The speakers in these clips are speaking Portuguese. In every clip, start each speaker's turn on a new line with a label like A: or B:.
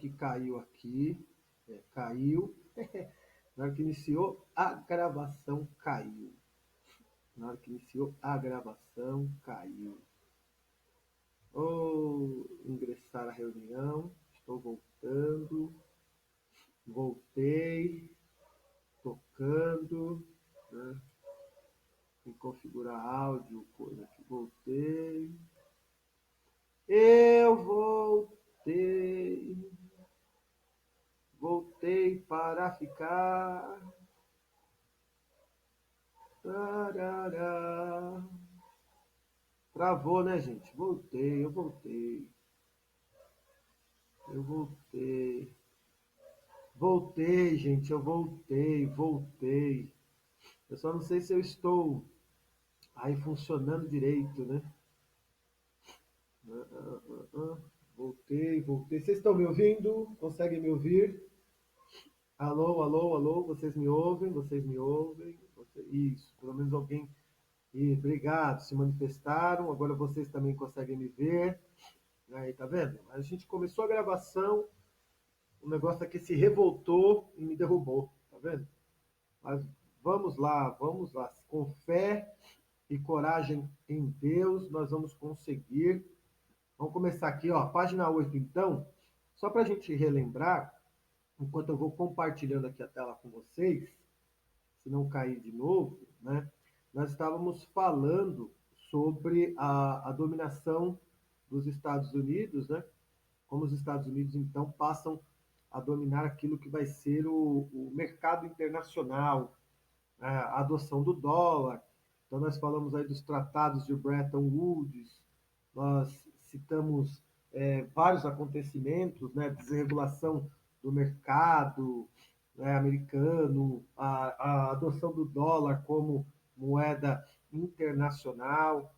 A: que caiu aqui. Caiu. Na hora que iniciou a gravação, caiu. Na hora que iniciou a gravação, caiu. Vou ingressar a reunião. Estou voltando. Voltei. Tocando. Né? Em configurar áudio, coisa que voltei. Eu voltei. Voltei para ficar. Tarará. Travou, né, gente? Voltei, eu voltei. Eu voltei. Voltei, gente, eu voltei. Eu só não sei se eu estou aí funcionando direito, né? Voltei. Vocês estão me ouvindo? Conseguem me ouvir? Alô, alô, alô, vocês me ouvem? Vocês me ouvem? Isso, pelo menos alguém. Obrigado, se manifestaram. Agora vocês também conseguem me ver. Aí, tá vendo? A gente começou a gravação, o negócio aqui se revoltou e me derrubou, tá vendo? Mas vamos lá. Com fé e coragem em Deus, nós vamos conseguir. Vamos começar aqui, ó, página 8, então. Só para a gente relembrar, enquanto eu vou compartilhando aqui a tela com vocês, se não cair de novo, né? Nós estávamos falando sobre a dominação dos Estados Unidos, né? Como os Estados Unidos, então, passam a dominar aquilo que vai ser o mercado internacional, a adoção do dólar. Então, nós falamos aí dos tratados de Bretton Woods, nós citamos vários acontecimentos, né, desregulação do mercado, né, americano, a adoção do dólar como moeda internacional.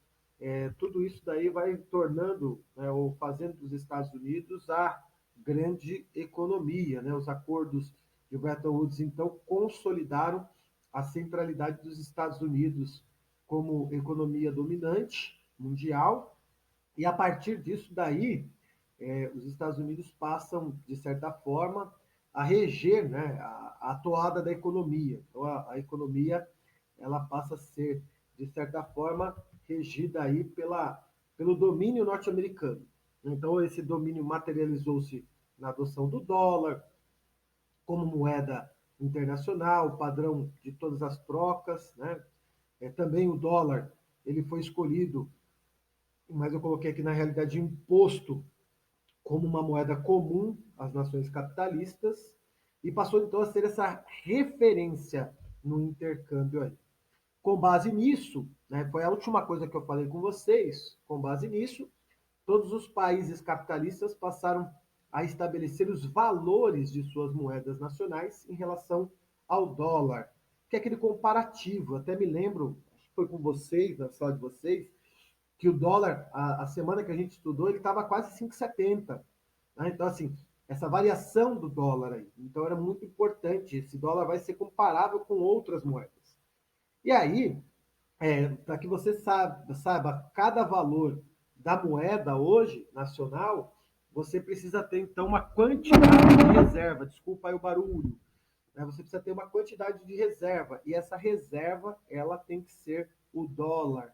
A: Tudo isso daí vai tornando, né, ou fazendo dos Estados Unidos a grande economia. Né? Os acordos de Bretton Woods, então, consolidaram a centralidade dos Estados Unidos como economia dominante mundial, e a partir disso daí, os Estados Unidos passam, de certa forma, a reger, né, a toada da economia. Então, a economia ela passa a ser, de certa forma, regida aí pelo domínio norte-americano. Então, esse domínio materializou-se na adoção do dólar como moeda internacional, padrão de todas as trocas, né? Também o dólar ele foi escolhido, mas eu coloquei aqui na realidade imposto como uma moeda comum às nações capitalistas e passou então a ser essa referência no intercâmbio aí. Com base nisso, né, foi a última coisa que eu falei com vocês, com base nisso, todos os países capitalistas passaram a estabelecer os valores de suas moedas nacionais em relação ao dólar, que é aquele comparativo. Até me lembro, acho que foi com vocês, na sala de vocês, que o dólar, a semana que a gente estudou, ele estava quase 5,70. Né? Então, assim, essa variação do dólar aí. Então, era muito importante. Esse dólar vai ser comparável com outras moedas. E aí, para que você saiba cada valor da moeda hoje, nacional, você precisa ter, então, uma quantidade de reserva. Desculpa aí o barulho. Né? Você precisa ter uma quantidade de reserva. E essa reserva, ela tem que ser o dólar.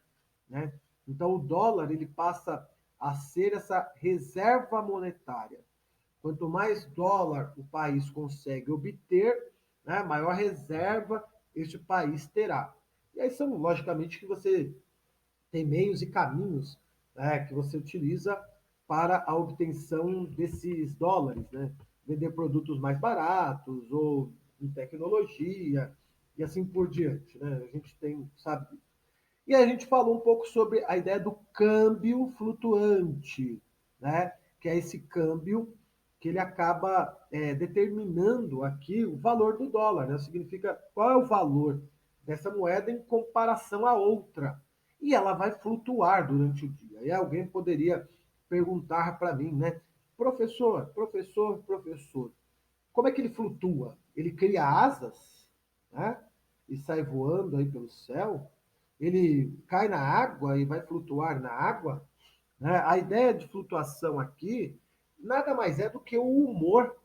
A: Né? Então, o dólar ele passa a ser essa reserva monetária. Quanto mais dólar o país consegue obter, né, maior reserva este país terá. E aí são, logicamente, que você tem meios e caminhos, né, que você utiliza para a obtenção desses dólares. Né? Vender produtos mais baratos ou em tecnologia e assim por diante. Né? A gente tem, sabe. E a gente falou um pouco sobre a ideia do câmbio flutuante, né? Que é esse câmbio que ele acaba determinando aqui o valor do dólar. Né? Significa qual é o valor dessa moeda em comparação à outra. E ela vai flutuar durante o dia. E alguém poderia perguntar para mim, né? Professor, como é que ele flutua? Ele cria asas, né? E sai voando aí pelo céu? Ele cai na água e vai flutuar na água? Né? A ideia de flutuação aqui nada mais é do que o humor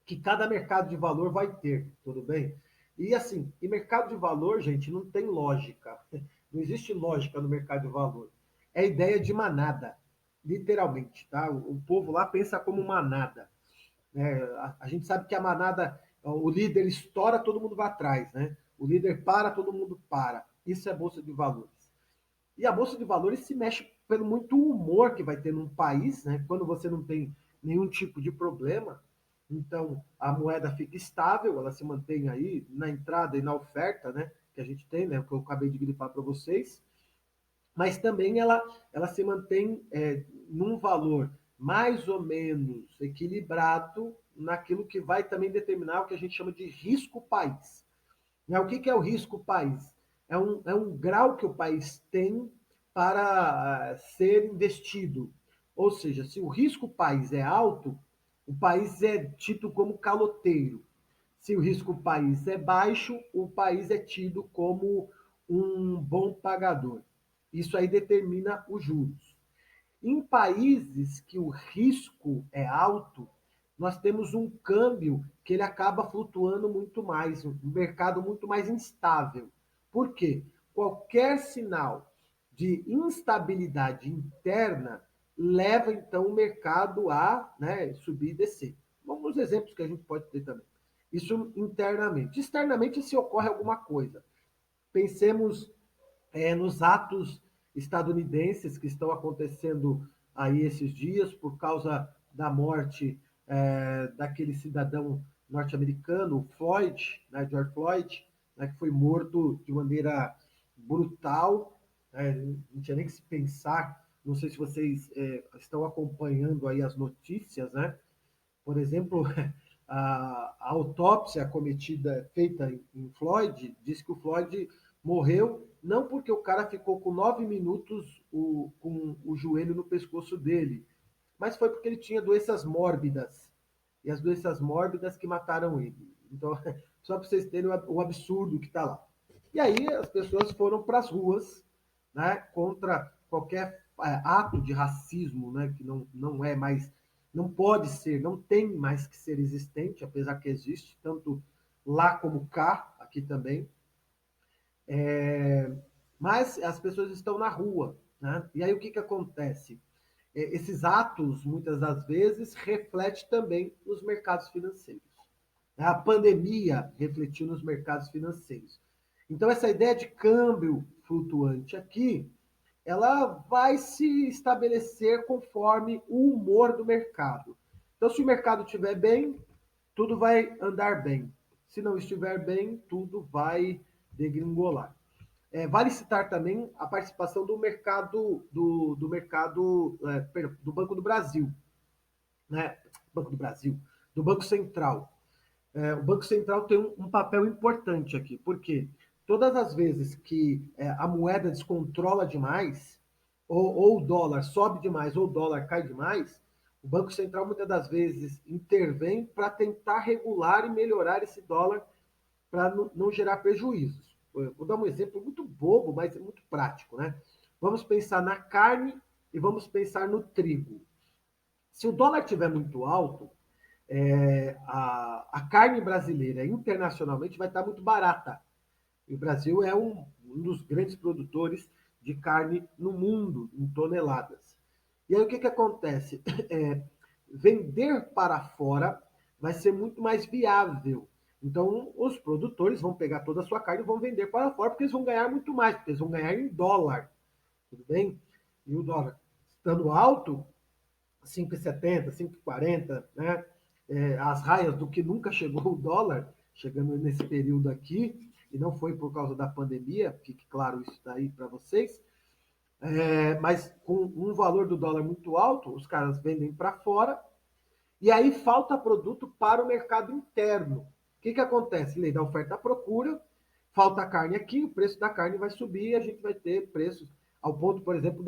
A: que cada mercado de valor vai ter, tudo bem? E assim, e mercado de valor, gente, não tem lógica. Não existe lógica no mercado de valor. É ideia de manada, literalmente, tá? O povo lá pensa como manada. Né? A gente sabe que a manada, o líder estoura, todo mundo vai atrás, né? O líder para, todo mundo para. Isso é bolsa de valores. E a bolsa de valores se mexe pelo muito humor que vai ter num país, né? Quando você não tem nenhum tipo de problema, então a moeda fica estável, ela se mantém aí na entrada e na oferta, né? Que a gente tem, né? Que eu acabei de grifar para vocês, mas também ela se mantém num valor mais ou menos equilibrado naquilo que vai também determinar o que a gente chama de risco país. Né? O que é o risco país? É um grau que o país tem para ser investido. Ou seja, se o risco país é alto, o país é tido como caloteiro. Se o risco país é baixo, o país é tido como um bom pagador. Isso aí determina os juros. Em países que o risco é alto, nós temos um câmbio que ele acaba flutuando muito mais, um mercado muito mais instável. Por quê? Qualquer sinal de instabilidade interna leva então o mercado a, né, subir e descer. Vamos nos exemplos que a gente pode ter também. Isso internamente. Externamente, se ocorre alguma coisa. Pensemos nos atos estadunidenses que estão acontecendo aí esses dias por causa da morte daquele cidadão norte-americano, Floyd, né, George Floyd, né, que foi morto de maneira brutal, né, não tinha nem que se pensar. Não sei se vocês estão acompanhando aí as notícias, né? Por exemplo, a autópsia cometida, feita em Floyd, diz que o Floyd morreu não porque o cara ficou com 9 minutos com o joelho no pescoço dele, mas foi porque ele tinha doenças mórbidas. E as doenças mórbidas que mataram ele. Então, só para vocês terem o absurdo que está lá. E aí as pessoas foram para as ruas, né, contra qualquer ato de racismo, né, que não é mais, não pode ser, não tem mais que ser existente, apesar que existe, tanto lá como cá, aqui também. Mas as pessoas estão na rua. Né? E aí o que acontece? Esses atos, muitas das vezes, refletem também nos mercados financeiros. A pandemia refletiu nos mercados financeiros. Então, essa ideia de câmbio flutuante aqui, ela vai se estabelecer conforme o humor do mercado. Então, se o mercado estiver bem, tudo vai andar bem. Se não estiver bem, tudo vai degringolar. Vale citar também a participação do mercado do Banco do Brasil, né? Banco do Brasil, do Banco Central. O Banco Central tem um papel importante aqui, porque todas as vezes que a moeda descontrola demais, ou o dólar sobe demais, ou o dólar cai demais, o Banco Central muitas das vezes intervém para tentar regular e melhorar esse dólar para não gerar prejuízos. Vou dar um exemplo muito bobo, mas é muito prático, né? Vamos pensar na carne e vamos pensar no trigo. Se o dólar estiver muito alto, a carne brasileira internacionalmente vai estar muito barata. E o Brasil é um dos grandes produtores de carne no mundo, em toneladas. E aí o que acontece? Vender para fora vai ser muito mais viável. Então, os produtores vão pegar toda a sua carne e vão vender para fora, porque eles vão ganhar muito mais, porque eles vão ganhar em dólar. Tudo bem? E o dólar estando alto, 5,70, 5,40, né? As raias do que nunca chegou o dólar, chegando nesse período aqui, e não foi por causa da pandemia, fique claro isso daí para vocês, mas com um valor do dólar muito alto, os caras vendem para fora, e aí falta produto para o mercado interno. O que acontece? Lei da oferta e procura, falta carne aqui, o preço da carne vai subir e a gente vai ter preços ao ponto, por exemplo,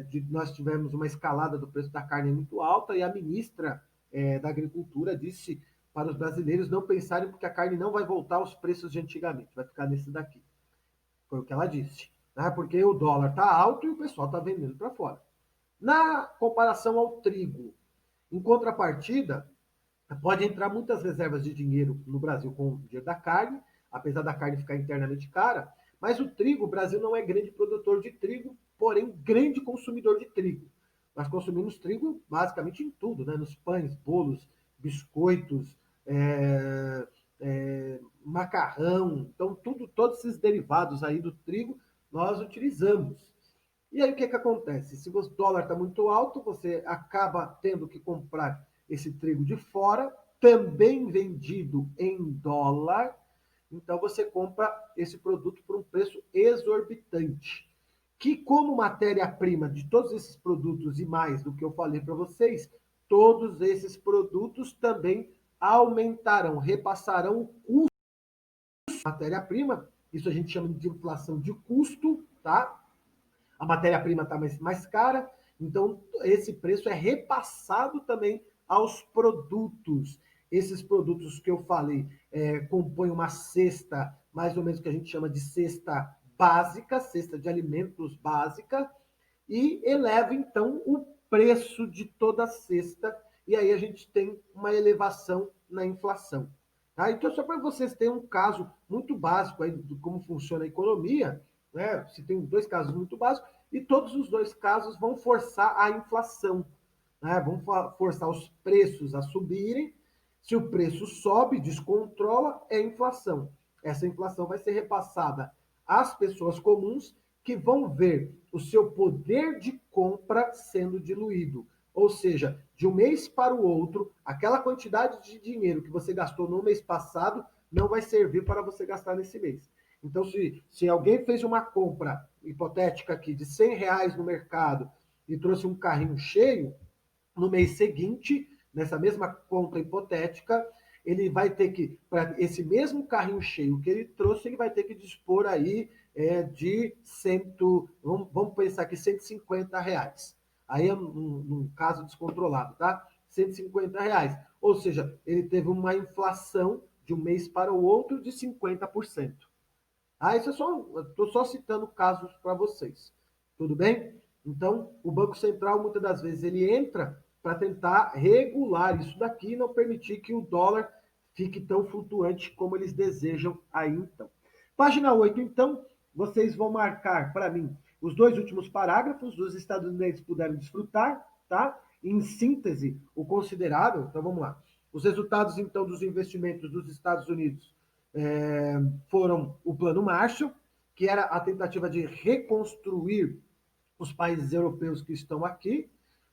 A: de nós tivemos uma escalada do preço da carne muito alta e a ministra da Agricultura disse para os brasileiros não pensarem porque a carne não vai voltar aos preços de antigamente, vai ficar nesse daqui. Foi o que ela disse. Né? Porque o dólar está alto e o pessoal está vendendo para fora. Na comparação ao trigo, Em contrapartida, pode entrar muitas reservas de dinheiro no Brasil com o dinheiro da carne, apesar da carne ficar internamente cara, mas o trigo, o Brasil não é grande produtor de trigo, porém grande consumidor de trigo. Nós consumimos trigo basicamente em tudo, né? Nos pães, bolos, biscoitos, macarrão, então tudo, todos esses derivados aí do trigo nós utilizamos. E aí o que, que acontece? Se o dólar está muito alto, você acaba tendo que comprar esse trigo de fora, também vendido em dólar. Então você compra esse produto por um preço exorbitante. Que como matéria-prima de todos esses produtos e mais do que eu falei para vocês, todos esses produtos também aumentarão, repassarão o custo da matéria-prima. Isso a gente chama de inflação de custo, tá? A matéria-prima está mais cara, então esse preço é repassado também aos produtos. Esses produtos que eu falei compõem uma cesta, mais ou menos que a gente chama de cesta básica, cesta de alimentos básica, e eleva então o preço de toda a cesta, e aí a gente tem uma elevação na inflação. Tá? Então, só para vocês terem um caso muito básico aí de como funciona a economia, né? Se tem dois casos muito básicos, e todos os dois casos vão forçar a inflação, né? Vão forçar os preços a subirem. Se o preço sobe, descontrola, é inflação. Essa inflação vai ser repassada às pessoas comuns que vão ver o seu poder de compra sendo diluído. Ou seja, de um mês para o outro, aquela quantidade de dinheiro que você gastou no mês passado não vai servir para você gastar nesse mês. Então, se alguém fez uma compra hipotética aqui de R$ 100 no mercado e trouxe um carrinho cheio, no mês seguinte, nessa mesma conta hipotética, ele vai ter que, para esse mesmo carrinho cheio que ele trouxe, ele vai ter que dispor aí de vamos pensar aqui, R$ 150. Aí é num caso descontrolado, tá? R$ 150. Ou seja, ele teve uma inflação de um mês para o outro de 50%. Ah, isso é só, estou só citando casos para vocês. Tudo bem? Então, o Banco Central, muitas das vezes, ele entra para tentar regular isso daqui e não permitir que o dólar fique tão flutuante como eles desejam aí, então. Página 8, então, vocês vão marcar para mim os dois últimos parágrafos dos Estados Unidos puderam desfrutar, tá? Em síntese, o considerável, então vamos lá. Os resultados, então, dos investimentos dos Estados Unidos foram o Plano Marshall, que era a tentativa de reconstruir os países europeus que estão aqui.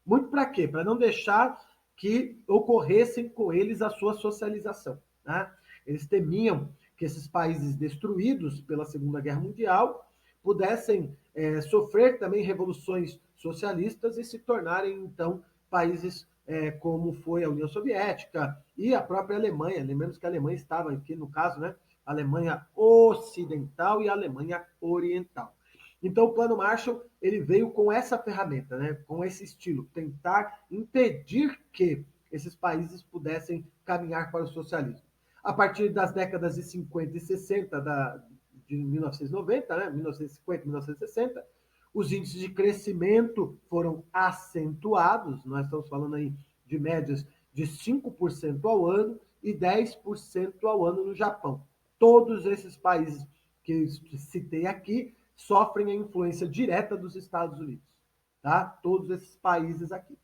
A: Muito para quê? Para não deixar que ocorressem com eles a sua socialização. Né? Eles temiam que esses países destruídos pela Segunda Guerra Mundial pudessem sofrer também revoluções socialistas e se tornarem, então, países como foi a União Soviética e a própria Alemanha. Lembramos que a Alemanha estava aqui, no caso, né? A Alemanha Ocidental e a Alemanha Oriental. Então, o Plano Marshall ele veio com essa ferramenta, né? Com esse estilo, tentar impedir que esses países pudessem caminhar para o socialismo. A partir das décadas de 50 e 60 de 1990, né? 1950 e 1960, os índices de crescimento foram acentuados, nós estamos falando aí de médias de 5% ao ano e 10% ao ano no Japão. Todos esses países que eu citei aqui sofrem a influência direta dos Estados Unidos. Tá? Todos esses países aqui.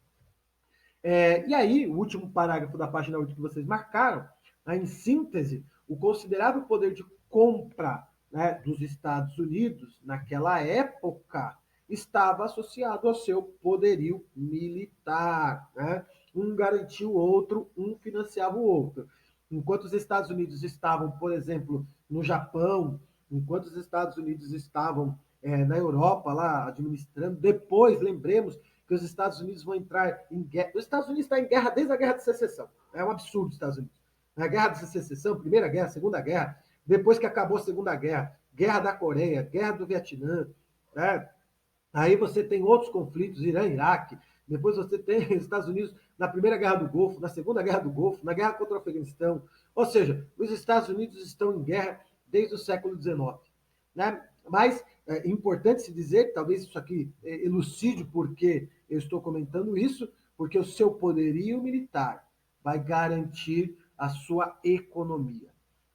A: E aí, o último parágrafo da página 8 que vocês marcaram, em síntese, o considerável poder de compra, né, dos Estados Unidos naquela época estava associado ao seu poderio militar. Né? Um garantia o outro, um financiava o outro. Enquanto os Estados Unidos estavam, por exemplo, no Japão, enquanto os Estados Unidos estavam na Europa lá administrando, depois, lembremos, que os Estados Unidos vão entrar em guerra. Os Estados Unidos estão em guerra desde a Guerra de Secessão. É um absurdo os Estados Unidos. Na Guerra de Secessão, Primeira Guerra, Segunda Guerra, depois que acabou a Segunda Guerra, Guerra da Coreia, Guerra do Vietnã, né? Aí você tem outros conflitos, Irã, Iraque, depois você tem os Estados Unidos na Primeira Guerra do Golfo, na Segunda Guerra do Golfo, na Guerra contra o Afeganistão. Ou seja, os Estados Unidos estão em guerra desde o século XIX. Né? Mas é importante se dizer, talvez isso aqui elucide porque eu estou comentando isso, porque o seu poderio militar vai garantir a sua economia.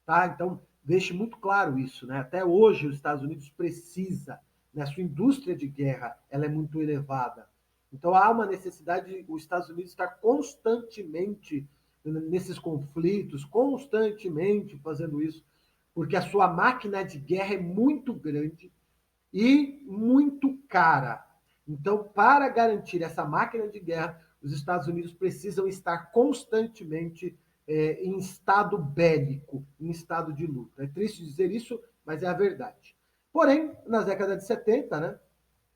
A: Tá? Então, deixe muito claro isso. Né? Até hoje, os Estados Unidos precisa, né? A sua indústria de guerra ela é muito elevada. Então, há uma necessidade de os Estados Unidos estar constantemente nesses conflitos, constantemente fazendo isso, porque a sua máquina de guerra é muito grande e muito cara. Então, para garantir essa máquina de guerra, os Estados Unidos precisam estar constantemente em estado bélico, em estado de luta. É triste dizer isso, mas é a verdade. Porém, nas décadas de 70, né,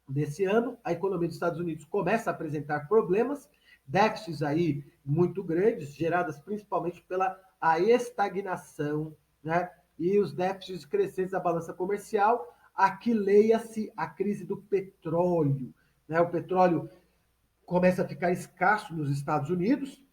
A: desse ano, a economia dos Estados Unidos começa a apresentar problemas, déficits aí muito grandes, geradas principalmente pela a estagnação, né, e os déficits crescentes da balança comercial. Aqui leia-se a crise do petróleo. Né? O petróleo começa a ficar escasso nos Estados Unidos,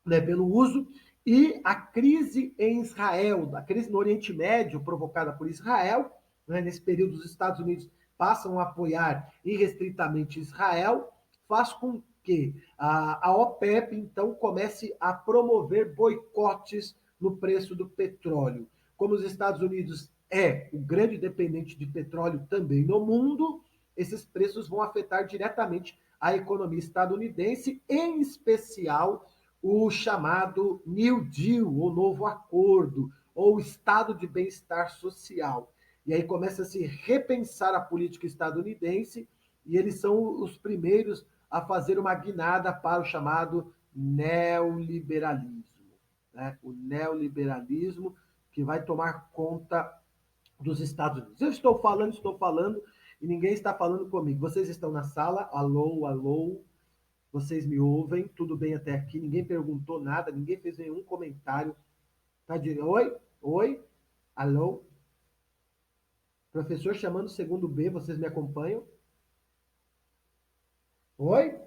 A: né, pelo uso, e a crise em Israel, a crise no Oriente Médio provocada por Israel, né, nesse período os Estados Unidos passam a apoiar irrestritamente Israel, faz com que a OPEP, então, comece a promover boicotes no preço do petróleo. Como os Estados Unidos é o grande dependente de petróleo também no mundo, esses preços vão afetar diretamente a economia estadunidense, em especial o chamado New Deal, o novo acordo, ou estado de bem-estar social. E aí começa a se repensar a política estadunidense, e eles são os primeiros a fazer uma guinada para o chamado neoliberalismo. Né? O neoliberalismo que vai tomar conta dos Estados Unidos. Eu estou falando, e ninguém está falando comigo. Vocês estão na sala? Alô, alô? Vocês me ouvem? Tudo bem até aqui? Ninguém perguntou nada, ninguém fez nenhum comentário. Tá de oi? Oi? Alô? Professor chamando o segundo B, vocês me acompanham? Oi?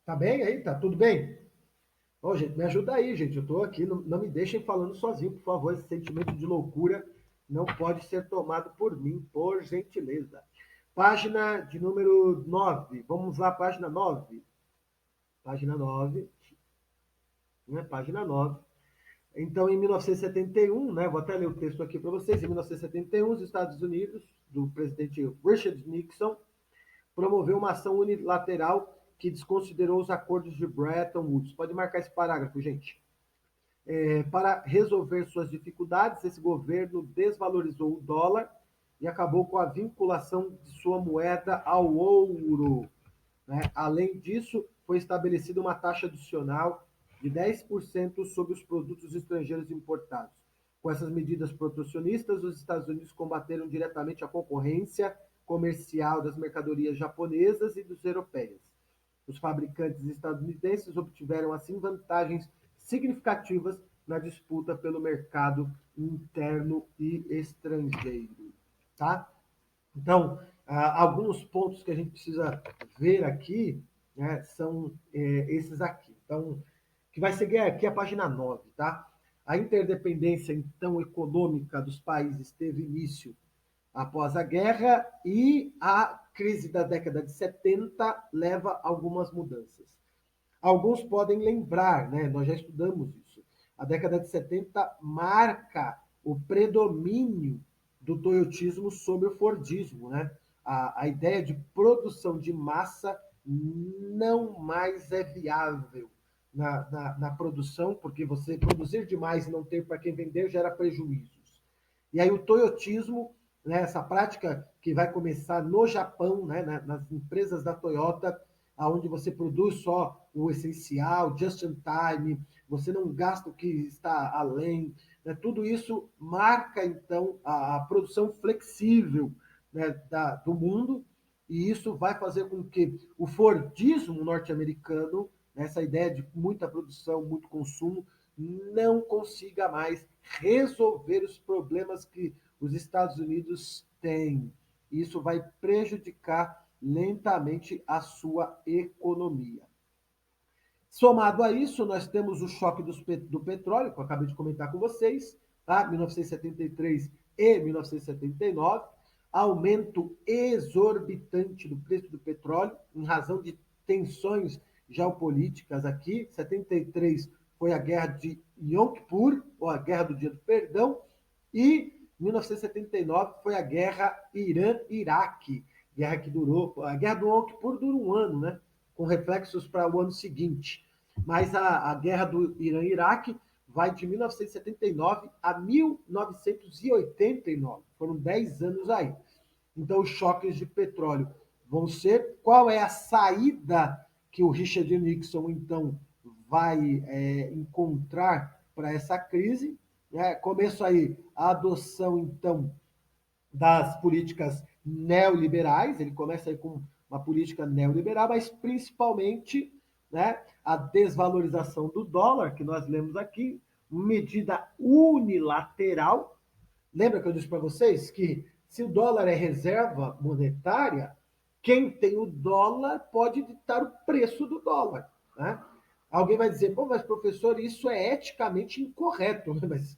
A: Tá bem aí? Tá tudo bem? Ô, gente, me ajuda aí, gente. Eu tô aqui, não me deixem falando sozinho, por favor. Esse sentimento de loucura não pode ser tomado por mim, por gentileza. Página de número 9. Vamos lá, página 9. Página 9. Né? Página 9. Então, em 1971, né, vou até ler o texto aqui para vocês, em 1971, os Estados Unidos, do presidente Richard Nixon, promoveu uma ação unilateral que desconsiderou os acordos de Bretton Woods. Pode marcar esse parágrafo, gente. Para resolver suas dificuldades, esse governo desvalorizou o dólar e acabou com a vinculação de sua moeda ao ouro. Né? Além disso, foi estabelecida uma taxa adicional de 10% sobre os produtos estrangeiros importados. Com essas medidas protecionistas, os Estados Unidos combateram diretamente a concorrência comercial das mercadorias japonesas e dos europeias. Os fabricantes estadunidenses obtiveram, assim, vantagens significativas na disputa pelo mercado interno e estrangeiro. Tá? Então, alguns pontos que a gente precisa ver aqui, né, são esses aqui. Então, que vai seguir aqui a página 9, tá? A interdependência, então, econômica dos países teve início após a guerra e a crise da década de 70 leva a algumas mudanças. Alguns podem lembrar, né, nós já estudamos isso, a década de 70 marca o predomínio do toyotismo sobre o fordismo. Né? A ideia de produção de massa não mais é viável na produção, porque você produzir demais e não ter para quem vender gera prejuízos. E aí o toyotismo, né, essa prática que vai começar no Japão, né, nas empresas da Toyota, aonde você produz só o essencial, just in time, você não gasta o que está além, né? Tudo isso marca, então, a produção flexível, né, do mundo, e isso vai fazer com que o Fordismo norte-americano, né, essa ideia de muita produção, muito consumo, não consiga mais resolver os problemas que os Estados Unidos têm. Isso vai prejudicar lentamente a sua economia. Somado a isso, nós temos o choque do petróleo, que eu acabei de comentar com vocês, tá? 1973 e 1979, aumento exorbitante do preço do petróleo, em razão de tensões geopolíticas aqui. 73 foi a Guerra de Yom Kippur, ou a Guerra do Dia do Perdão, e 1979 foi a Guerra Irã-Iraque, guerra que durou, a Guerra do Yom Kippur dura um ano, né? Com reflexos para o ano seguinte. Mas a Guerra do Irã-Iraque vai de 1979 a 1989. Foram 10 anos aí. Então, os choques de petróleo vão ser. Qual é a saída que o Richard Nixon, então, vai encontrar para essa crise? Começo aí a adoção, então, das políticas neoliberais. Ele começa aí com uma política neoliberal, mas principalmente, né, a desvalorização do dólar, que nós lemos aqui, medida unilateral. Lembra que eu disse para vocês que se o dólar é reserva monetária, quem tem o dólar pode ditar o preço do dólar, né? Alguém vai dizer, pô, mas professor, isso é eticamente incorreto. Mas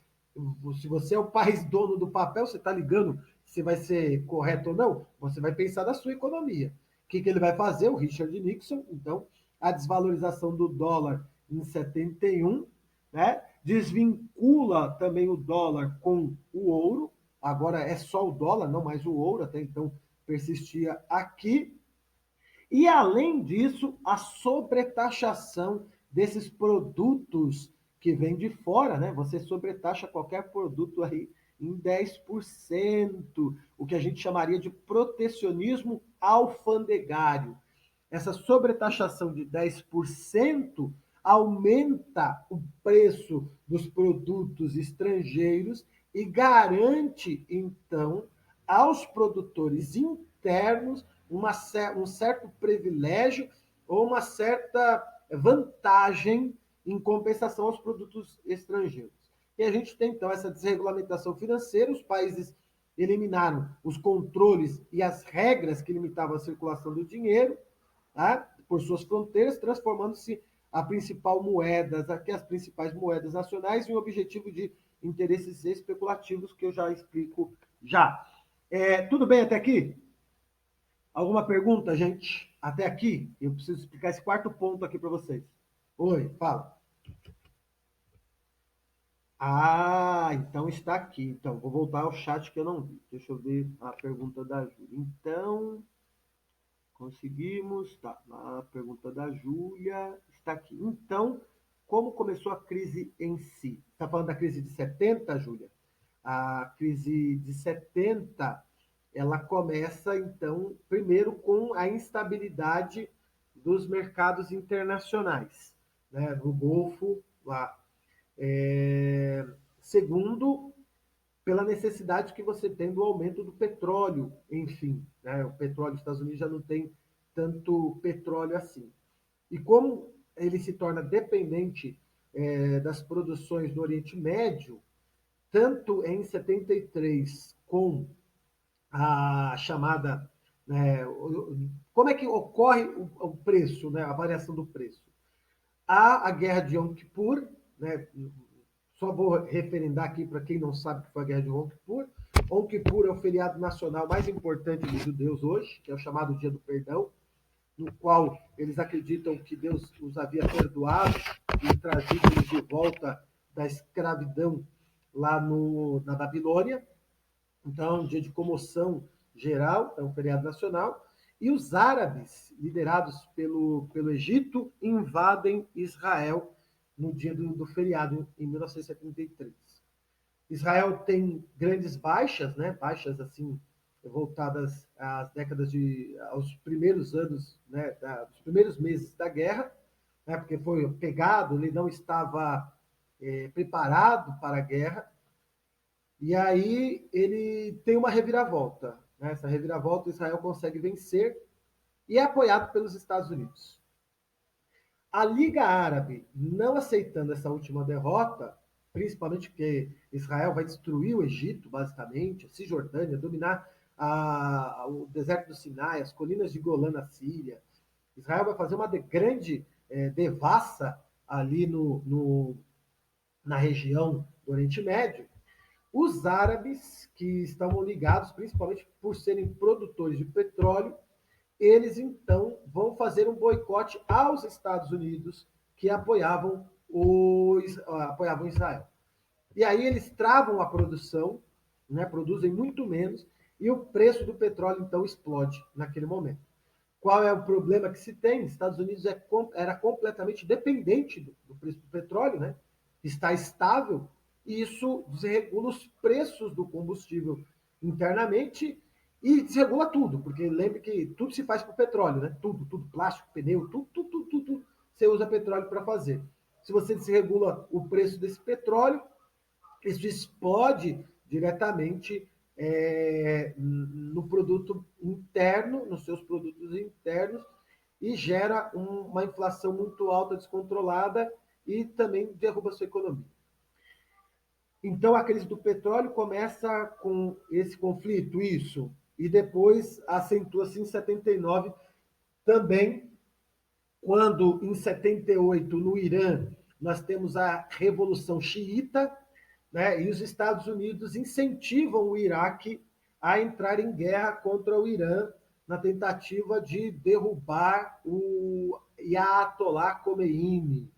A: se você é o país dono do papel, você está ligando se vai ser correto ou não? Você vai pensar na sua economia. O que ele vai fazer? O Richard Nixon, então, a desvalorização do dólar em 71, né? Desvincula também o dólar com o ouro, agora é só o dólar, não mais o ouro, até então persistia aqui. E, além disso, a sobretaxação desses produtos que vêm de fora, né? Você sobretaxa qualquer produto aí em 10%, o que a gente chamaria de protecionismo alfandegário. Essa sobretaxação de 10% aumenta o preço dos produtos estrangeiros e garante, então, aos produtores internos um certo privilégio ou uma certa vantagem em compensação aos produtos estrangeiros. E a gente tem, então, essa desregulamentação financeira, os países eliminaram os controles e as regras que limitavam a circulação do dinheiro, tá? Por suas fronteiras, transformando-se a principal moeda, aqui as principais moedas nacionais, em um objetivo de interesses especulativos que eu já explico já. Tudo bem até aqui? Alguma pergunta, gente? Até aqui? Eu preciso explicar esse quarto ponto aqui para vocês. Oi, fala. Ah, então está aqui. Então, vou voltar ao chat que eu não vi. Deixa eu ver a pergunta da Júlia. Então, conseguimos. Tá, a pergunta da Júlia está aqui. Então, como começou a crise em si? Está falando da crise de 70, Júlia? A crise de 70, ela começa, então, primeiro com a instabilidade dos mercados internacionais, né? No Golfo, lá. Segundo, pela necessidade que você tem do aumento do petróleo, enfim, né? O petróleo dos Estados Unidos já não tem tanto petróleo assim. E como ele se torna dependente das produções do Oriente Médio, tanto em 73 com a chamada, né, como é que ocorre o preço, né, a variação do preço? Há a guerra de Yom Kippur, né, só vou referendar aqui para quem não sabe o que foi a guerra de Yom Kippur. Yom Kippur é o feriado nacional mais importante dos judeus hoje, que é o chamado Dia do Perdão, no qual eles acreditam que Deus os havia perdoado e trazido eles de volta da escravidão lá na Babilônia. Então, é um dia de comoção geral, é um feriado nacional. E os árabes, liderados pelo Egito, invadem Israel no dia do feriado, em 1973. Israel tem grandes baixas, né? Baixas assim voltadas às décadas aos primeiros anos, né? Dos primeiros meses da guerra, né? Porque foi pegado, ele não estava preparado para a guerra. E aí ele tem uma reviravolta, né? Essa reviravolta Israel consegue vencer e é apoiado pelos Estados Unidos. A Liga Árabe, não aceitando essa última derrota, principalmente porque Israel vai destruir o Egito, basicamente, a Cisjordânia, dominar o deserto do Sinai, as colinas de Golã na Síria. Israel vai fazer uma grande devassa ali na região do Oriente Médio. Os árabes, que estavam ligados, principalmente por serem produtores de petróleo, eles então vão fazer um boicote aos Estados Unidos que apoiavam Israel. E aí eles travam a produção, né, produzem muito menos, e o preço do petróleo então explode naquele momento. Qual é o problema que se tem? Estados Unidos era completamente dependente do preço do petróleo, né? Está estável, e isso desregula os preços do combustível internamente e desregula tudo, porque lembre que tudo se faz com petróleo, né? Tudo, plástico, pneu, tudo, você usa petróleo para fazer. Se você desregula o preço desse petróleo, isso explode diretamente no produto interno, nos seus produtos internos, e gera uma inflação muito alta, descontrolada, e também derruba a sua economia. Então, a crise do petróleo começa com esse conflito, isso, e depois acentua-se em 79, também, quando em 78, no Irã, nós temos a Revolução Xiita, né? E os Estados Unidos incentivam o Iraque a entrar em guerra contra o Irã na tentativa de derrubar o Ayatollah Khomeini.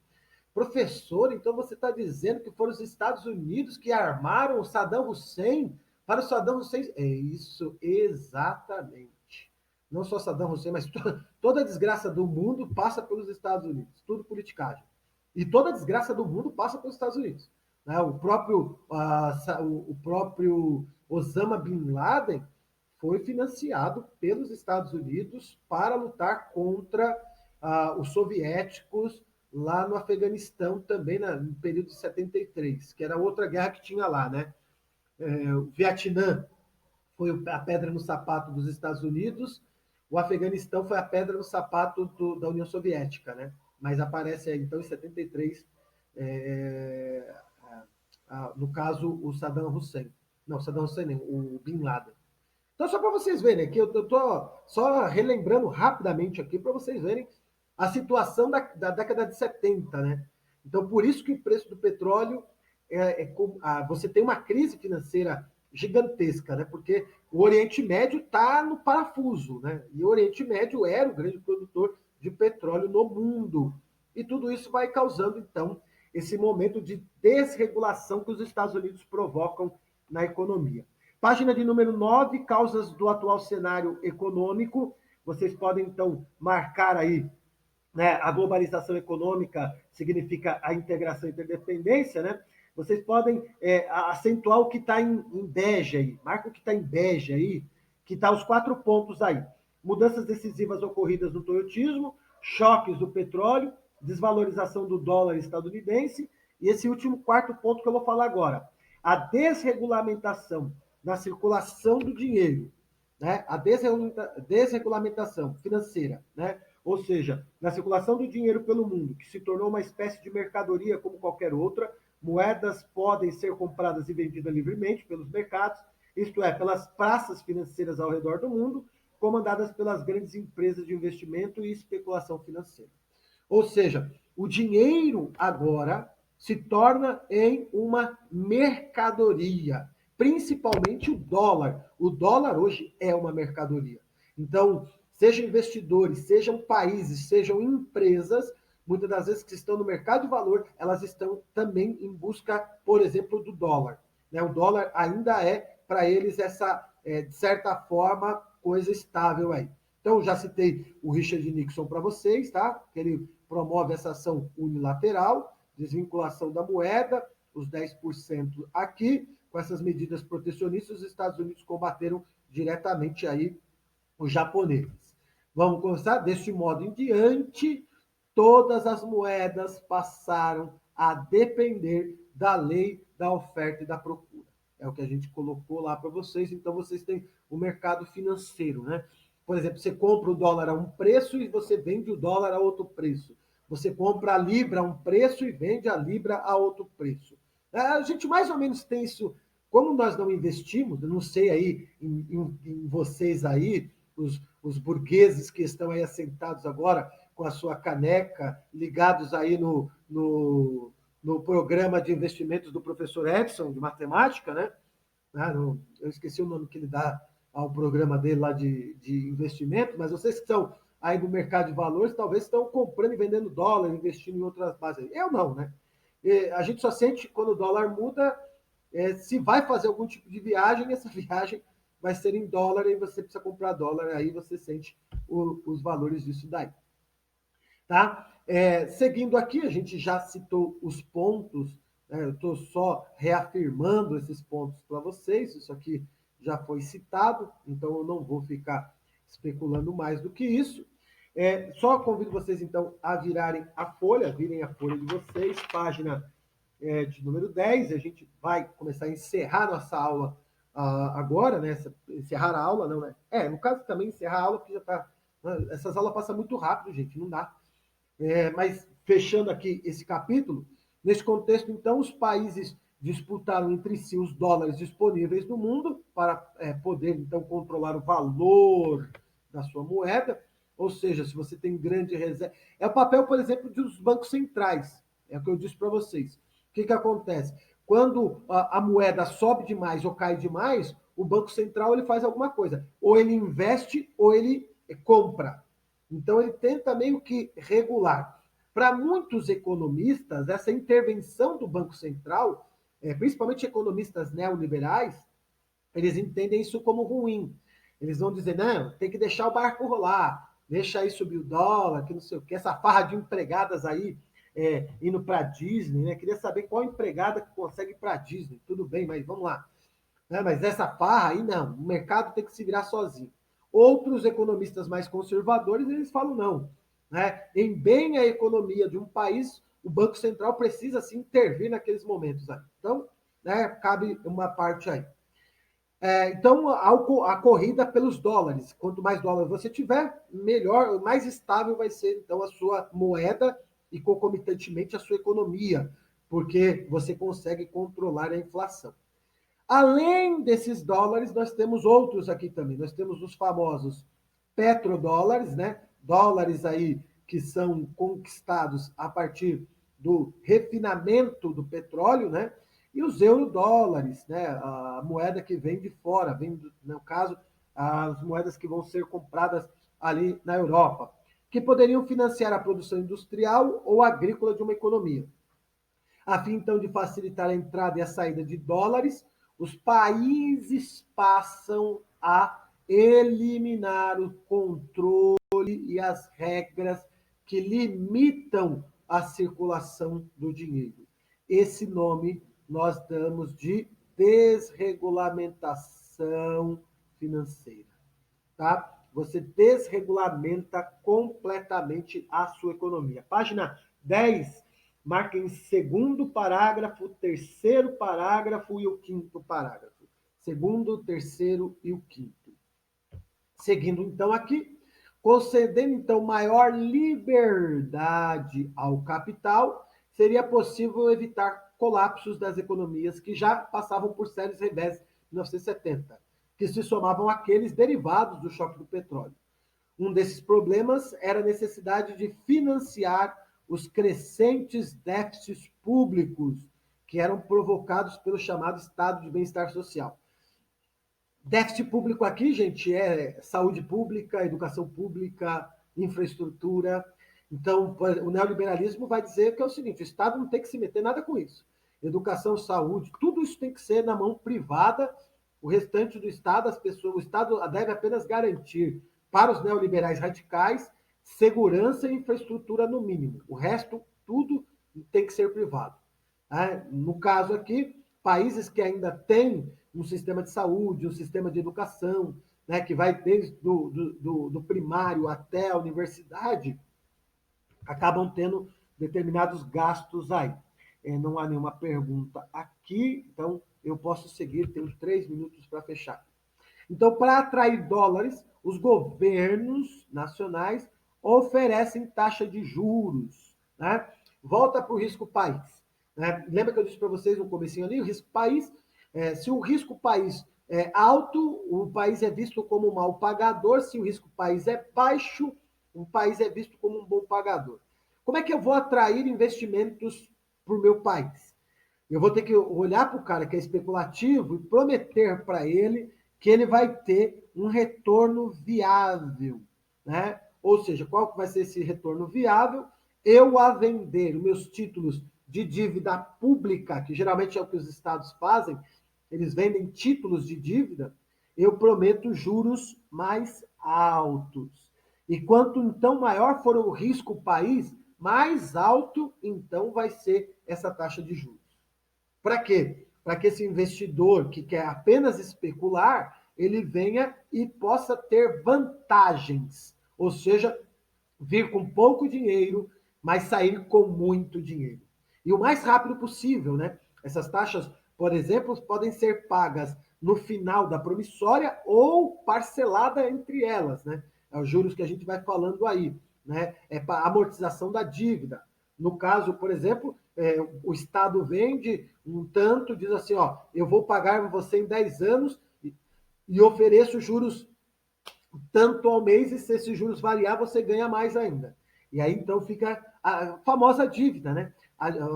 A: Professor, então você está dizendo que foram os Estados Unidos que armaram o Saddam Hussein para o Saddam Hussein? É isso, exatamente. Não só Saddam Hussein, mas toda a desgraça do mundo passa pelos Estados Unidos. Tudo politicagem. E toda a desgraça do mundo passa pelos Estados Unidos. Né? O próprio Osama Bin Laden foi financiado pelos Estados Unidos para lutar contra os soviéticos lá no Afeganistão também, no período de 73, que era outra guerra que tinha lá, né? O Vietnã foi a pedra no sapato dos Estados Unidos, o Afeganistão foi a pedra no sapato da União Soviética, né? Mas aparece aí, então, em 73, no caso, o Saddam Hussein. Não, Saddam Hussein não, o Bin Laden. Então, só para vocês verem aqui, eu estou só relembrando rapidamente aqui para vocês verem a situação da década de 70, né? Então, por isso que o preço do petróleo você tem uma crise financeira gigantesca, né? Porque o Oriente Médio está no parafuso, né? E o Oriente Médio era o grande produtor de petróleo no mundo. E tudo isso vai causando, então, esse momento de desregulação que os Estados Unidos provocam na economia. Página de número 9, causas do atual cenário econômico. Vocês podem, então, marcar aí, né? A globalização econômica significa a integração e interdependência, né? Vocês podem acentuar o que está em bege aí. Marca o que está em bege aí, que está os 4 pontos aí. Mudanças decisivas ocorridas no toyotismo, choques do petróleo, desvalorização do dólar estadunidense, e esse último 4º ponto que eu vou falar agora. A desregulamentação na circulação do dinheiro, né? A desregulamentação financeira, né? Ou seja, na circulação do dinheiro pelo mundo, que se tornou uma espécie de mercadoria como qualquer outra, moedas podem ser compradas e vendidas livremente pelos mercados, isto é, pelas praças financeiras ao redor do mundo, comandadas pelas grandes empresas de investimento e especulação financeira. Ou seja, o dinheiro agora se torna em uma mercadoria, principalmente o dólar. O dólar hoje é uma mercadoria. Então, sejam investidores, sejam países, sejam empresas, muitas das vezes que estão no mercado de valor, elas estão também em busca, por exemplo, do dólar. O dólar ainda é, para eles, essa, de certa forma, coisa estável aí. Então, já citei o Richard Nixon para vocês, tá? Que ele promove essa ação unilateral, desvinculação da moeda, os 10% aqui, com essas medidas protecionistas, os Estados Unidos combateram diretamente aí os japoneses. Vamos começar? Deste modo em diante, todas as moedas passaram a depender da lei da oferta e da procura. É o que a gente colocou lá para vocês. Então, vocês têm o mercado financeiro, né? Por exemplo, você compra o dólar a um preço e você vende o dólar a outro preço. Você compra a libra a um preço e vende a libra a outro preço. A gente mais ou menos tem isso. Como nós não investimos, não sei aí em vocês aí, os burgueses que estão aí assentados agora com a sua caneca, ligados aí no programa de investimentos do professor Edson, de matemática, né? Eu esqueci o nome que ele dá, ao programa dele lá de investimento, mas vocês que estão aí no mercado de valores, talvez estão comprando e vendendo dólar, investindo em outras bases. Eu não, né? A gente só sente quando o dólar muda, se vai fazer algum tipo de viagem, essa viagem vai ser em dólar e você precisa comprar dólar, aí você sente os valores disso daí. Tá? Seguindo aqui, a gente já citou os pontos, né? Eu estou só reafirmando esses pontos para vocês, isso aqui já foi citado, então eu não vou ficar especulando mais do que isso. Só convido vocês, então, a virem a folha de vocês, página de número 10. A gente vai começar a encerrar nossa aula agora, né? Encerrar a aula, não, né? No caso também encerrar a aula, porque já está. Essas aulas passam muito rápido, gente, não dá. Mas fechando aqui esse capítulo, nesse contexto, então, os países disputaram entre si os dólares disponíveis no mundo para poder, então, controlar o valor da sua moeda. Ou seja, se você tem grande reserva. É o papel, por exemplo, dos bancos centrais. É o que eu disse para vocês. O que acontece? Quando a moeda sobe demais ou cai demais, o Banco Central ele faz alguma coisa. Ou ele investe ou ele compra. Então, ele tenta meio que regular. Para muitos economistas, essa intervenção do Banco Central, principalmente economistas neoliberais, eles entendem isso como ruim. Eles vão dizer, não, tem que deixar o barco rolar, deixa aí subir o dólar, que não sei o que, essa farra de empregadas aí indo para a Disney, né? Queria saber qual empregada que consegue ir para a Disney. Tudo bem, mas vamos lá. Mas essa farra aí, não, o mercado tem que se virar sozinho. Outros economistas mais conservadores, eles falam não. Né? Em bem a economia de um país, o Banco Central precisa sim intervir naqueles momentos. Aí. Então, né, cabe uma parte aí. Então, a corrida pelos dólares. Quanto mais dólares você tiver, melhor, mais estável vai ser então a sua moeda e concomitantemente a sua economia, porque você consegue controlar a inflação. Além desses dólares, nós temos outros aqui também. Nós temos os famosos petrodólares, né? Dólares aí que são conquistados a partir do refinamento do petróleo, né? E os eurodólares, né? A moeda que vem de fora, no caso, as moedas que vão ser compradas ali na Europa, que poderiam financiar a produção industrial ou agrícola de uma economia. A fim, então, de facilitar a entrada e a saída de dólares, os países passam a eliminar o controle e as regras que limitam a circulação do dinheiro. Esse nome nós damos de desregulamentação financeira. Tá? Você desregulamenta completamente a sua economia. Página 10, marca em segundo parágrafo, terceiro parágrafo e o quinto parágrafo. Segundo, terceiro e o quinto. Seguindo então aqui, concedendo então maior liberdade ao capital, seria possível evitar colapsos das economias que já passavam por sérios revés em 1970, que se somavam àqueles derivados do choque do petróleo. Um desses problemas era a necessidade de financiar os crescentes déficits públicos que eram provocados pelo chamado estado de bem-estar social. Déficit público aqui, gente, é saúde pública, educação pública, infraestrutura. Então, o neoliberalismo vai dizer que é o seguinte: o Estado não tem que se meter nada com isso. Educação, saúde, tudo isso tem que ser na mão privada. O restante do Estado, o Estado deve apenas garantir para os neoliberais radicais segurança e infraestrutura no mínimo. O resto, tudo tem que ser privado. No caso aqui, países que ainda têm um sistema de saúde, um sistema de educação, né, que vai desde do primário até a universidade, acabam tendo determinados gastos aí. Não há nenhuma pergunta aqui, então eu posso seguir, tenho 3 minutos para fechar. Então, para atrair dólares, os governos nacionais oferecem taxa de juros. Né? Volta para o risco país. Né? Lembra que eu disse para vocês no comecinho ali, o risco país, se o risco país é alto, o país é visto como um mau pagador, se o risco país é baixo, o país é visto como um bom pagador. Como é que eu vou atrair investimentos para o meu país? Eu vou ter que olhar para o cara que é especulativo e prometer para ele que ele vai ter um retorno viável, né? Ou seja, qual vai ser esse retorno viável? Eu a vender os meus títulos de dívida pública, que geralmente é o que os estados fazem, eles vendem títulos de dívida, eu prometo juros mais altos. E quanto então maior for o risco do país, mais alto então vai ser essa taxa de juros. Para quê? Para que esse investidor que quer apenas especular, ele venha e possa ter vantagens, ou seja, vir com pouco dinheiro, mas sair com muito dinheiro. E o mais rápido possível, né? Essas taxas, por exemplo, podem ser pagas no final da promissória ou parcelada entre elas, né? É os juros que a gente vai falando aí, né? É para amortização da dívida. No caso, por exemplo, o Estado vende um tanto, diz assim, ó, eu vou pagar você em 10 anos e ofereço juros tanto ao mês, e se esses juros variar, você ganha mais ainda. E aí, então, fica a famosa dívida, né?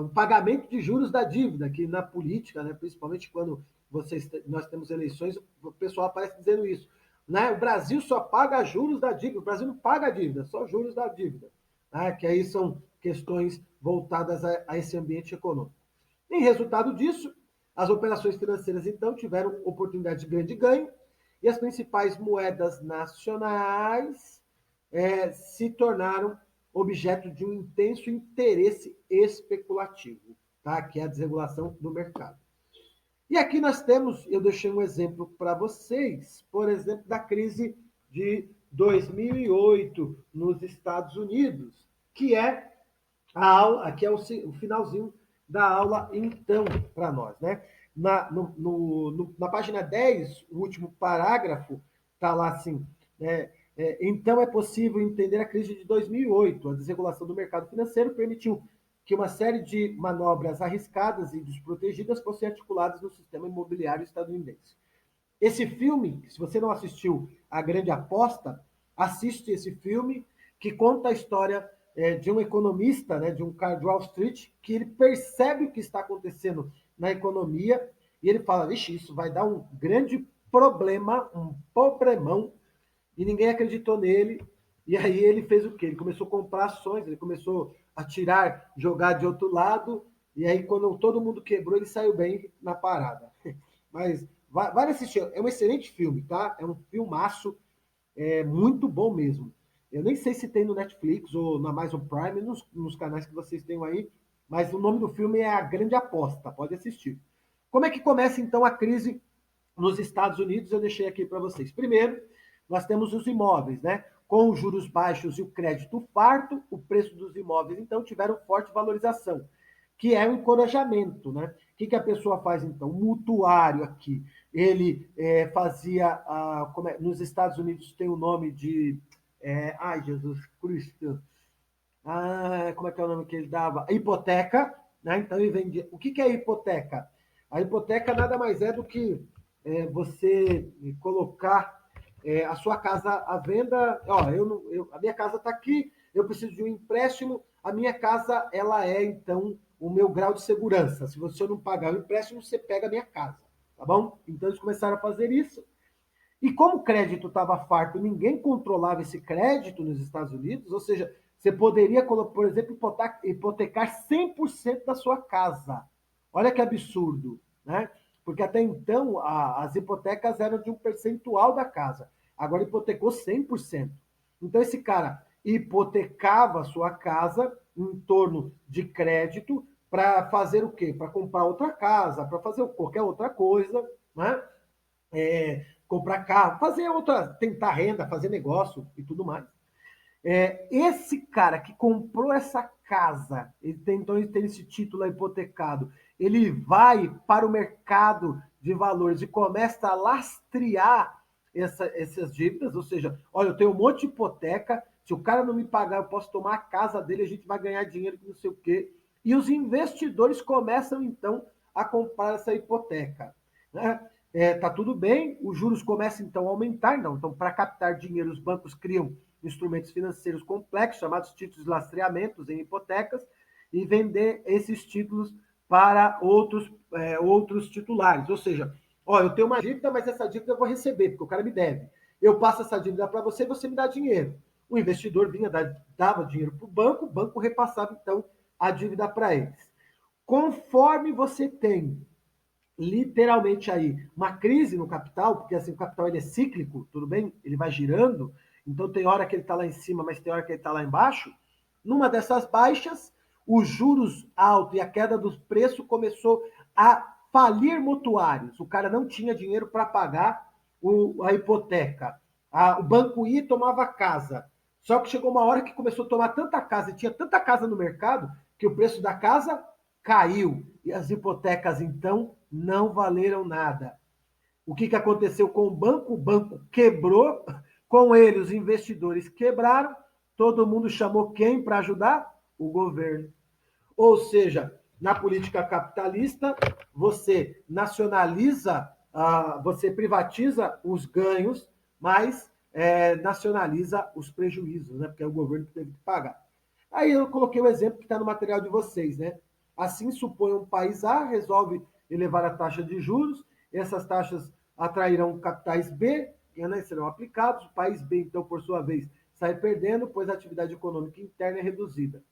A: O pagamento de juros da dívida, que na política, né, principalmente quando nós temos eleições, o pessoal aparece dizendo isso. Né? O Brasil só paga juros da dívida, o Brasil não paga dívida, só juros da dívida. Né? Que aí são questões voltadas a esse ambiente econômico. Em resultado disso, as operações financeiras, então, tiveram oportunidade de grande ganho, e as principais moedas nacionais se tornaram objeto de um intenso interesse especulativo, tá? Que é a desregulação do mercado. E aqui nós temos, eu deixei um exemplo para vocês, por exemplo, da crise de 2008 nos Estados Unidos, que é a aula, aqui é o finalzinho da aula, então, para nós, né? Na página 10, o último parágrafo, está lá assim, né? Então é possível entender a crise de 2008. A desregulação do mercado financeiro permitiu que uma série de manobras arriscadas e desprotegidas fossem articuladas no sistema imobiliário estadunidense. Esse filme, se você não assistiu A Grande Aposta, assiste esse filme que conta a história de um economista, né, de um cara de Wall Street, que ele percebe o que está acontecendo na economia e ele fala, vixe, isso vai dar um grande problema, um problemão, e ninguém acreditou nele. E aí ele fez o quê? Ele começou a comprar ações, ele começou a tirar, jogar de outro lado, e aí quando todo mundo quebrou, ele saiu bem na parada. Mas vale assistir, é um excelente filme, tá? É um filmaço, muito bom mesmo. Eu nem sei se tem no Netflix ou na Amazon Prime, nos canais que vocês têm aí, mas o nome do filme é A Grande Aposta, pode assistir. Como é que começa então a crise nos Estados Unidos? Eu deixei aqui para vocês. Primeiro, nós temos os imóveis, né? Com os juros baixos e o crédito farto, o preço dos imóveis então tiveram forte valorização, que é o encorajamento, né? O que a pessoa faz então? O mutuário aqui, ele fazia, nos Estados Unidos tem o nome de, ai Jesus Cristo, como é que é o nome que ele dava? Hipoteca, né? Então ele vendia. O que é hipoteca? A hipoteca nada mais é do que você colocar a sua casa à venda. Ó, a minha casa está aqui, eu preciso de um empréstimo. A minha casa, ela é então o meu grau de segurança. Se você não pagar o empréstimo, você pega a minha casa, tá bom? Então eles começaram a fazer isso. E como o crédito estava farto, ninguém controlava esse crédito nos Estados Unidos, ou seja, você poderia, por exemplo, hipotecar 100% da sua casa. Olha que absurdo, né? Porque até então as hipotecas eram de um percentual da casa. Agora hipotecou 100%. Então esse cara hipotecava a sua casa em torno de crédito para fazer o quê? Para comprar outra casa, para fazer qualquer outra coisa, né? Comprar carro, fazer outra, tentar renda, fazer negócio e tudo mais. Esse cara que comprou essa casa, então ele tem esse título hipotecado, ele vai para o mercado de valores e começa a lastrear essas dívidas, ou seja, olha, eu tenho um monte de hipoteca, se o cara não me pagar, eu posso tomar a casa dele, a gente vai ganhar dinheiro com não sei o quê. E os investidores começam, então, a comprar essa hipoteca. Né? Tá tudo bem, os juros começam, então, a aumentar. Não. Então, para captar dinheiro, os bancos criam instrumentos financeiros complexos, chamados títulos de lastreamentos em hipotecas, e vender esses títulos para outros titulares. Ou seja, ó, eu tenho uma dívida, mas essa dívida eu vou receber, porque o cara me deve. Eu passo essa dívida para você e você me dá dinheiro. O investidor vinha, dava dinheiro para o banco repassava, então, a dívida para eles. Conforme você tem literalmente aí uma crise no capital, porque assim o capital ele é cíclico, tudo bem? Ele vai girando, então tem hora que ele está lá em cima, mas tem hora que ele está lá embaixo. Numa dessas baixas, os juros altos e a queda dos preços começou a falir mutuários. O cara não tinha dinheiro para pagar a hipoteca. O banco ia e tomava casa. Só que chegou uma hora que começou a tomar tanta casa e tinha tanta casa no mercado que o preço da casa caiu e as hipotecas então não valeram nada. O que aconteceu com o banco? O banco quebrou, com ele os investidores quebraram, todo mundo chamou quem para ajudar? O governo. Ou seja, na política capitalista, você nacionaliza, você privatiza os ganhos, mas nacionaliza os prejuízos, né? Porque é o governo que teve que pagar. Aí eu coloquei o exemplo que está no material de vocês, né? Assim, supõe um país A resolve elevar a taxa de juros, essas taxas atrairão capitais B, que né, serão aplicados, o país B, então, por sua vez, sai perdendo, pois a atividade econômica interna é reduzida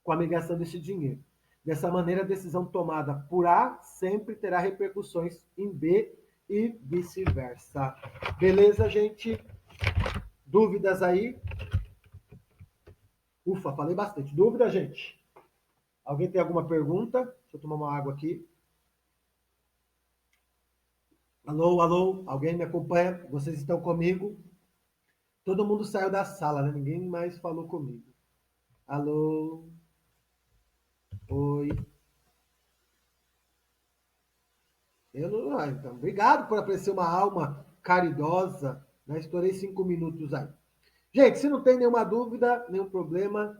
A: com a migração desse dinheiro. Dessa maneira, a decisão tomada por A sempre terá repercussões em B e vice-versa. Beleza, gente? Dúvidas aí? Ufa, falei bastante. Dúvida, gente? Alguém tem alguma pergunta? Deixa eu tomar uma água aqui. Alô, alô? Alguém me acompanha? Vocês estão comigo? Todo mundo saiu da sala, né? Ninguém mais falou comigo. Alô? Oi? Eu não, então, obrigado por aparecer uma alma caridosa. Né? Estourei 5 minutos aí. Gente, se não tem nenhuma dúvida, nenhum problema,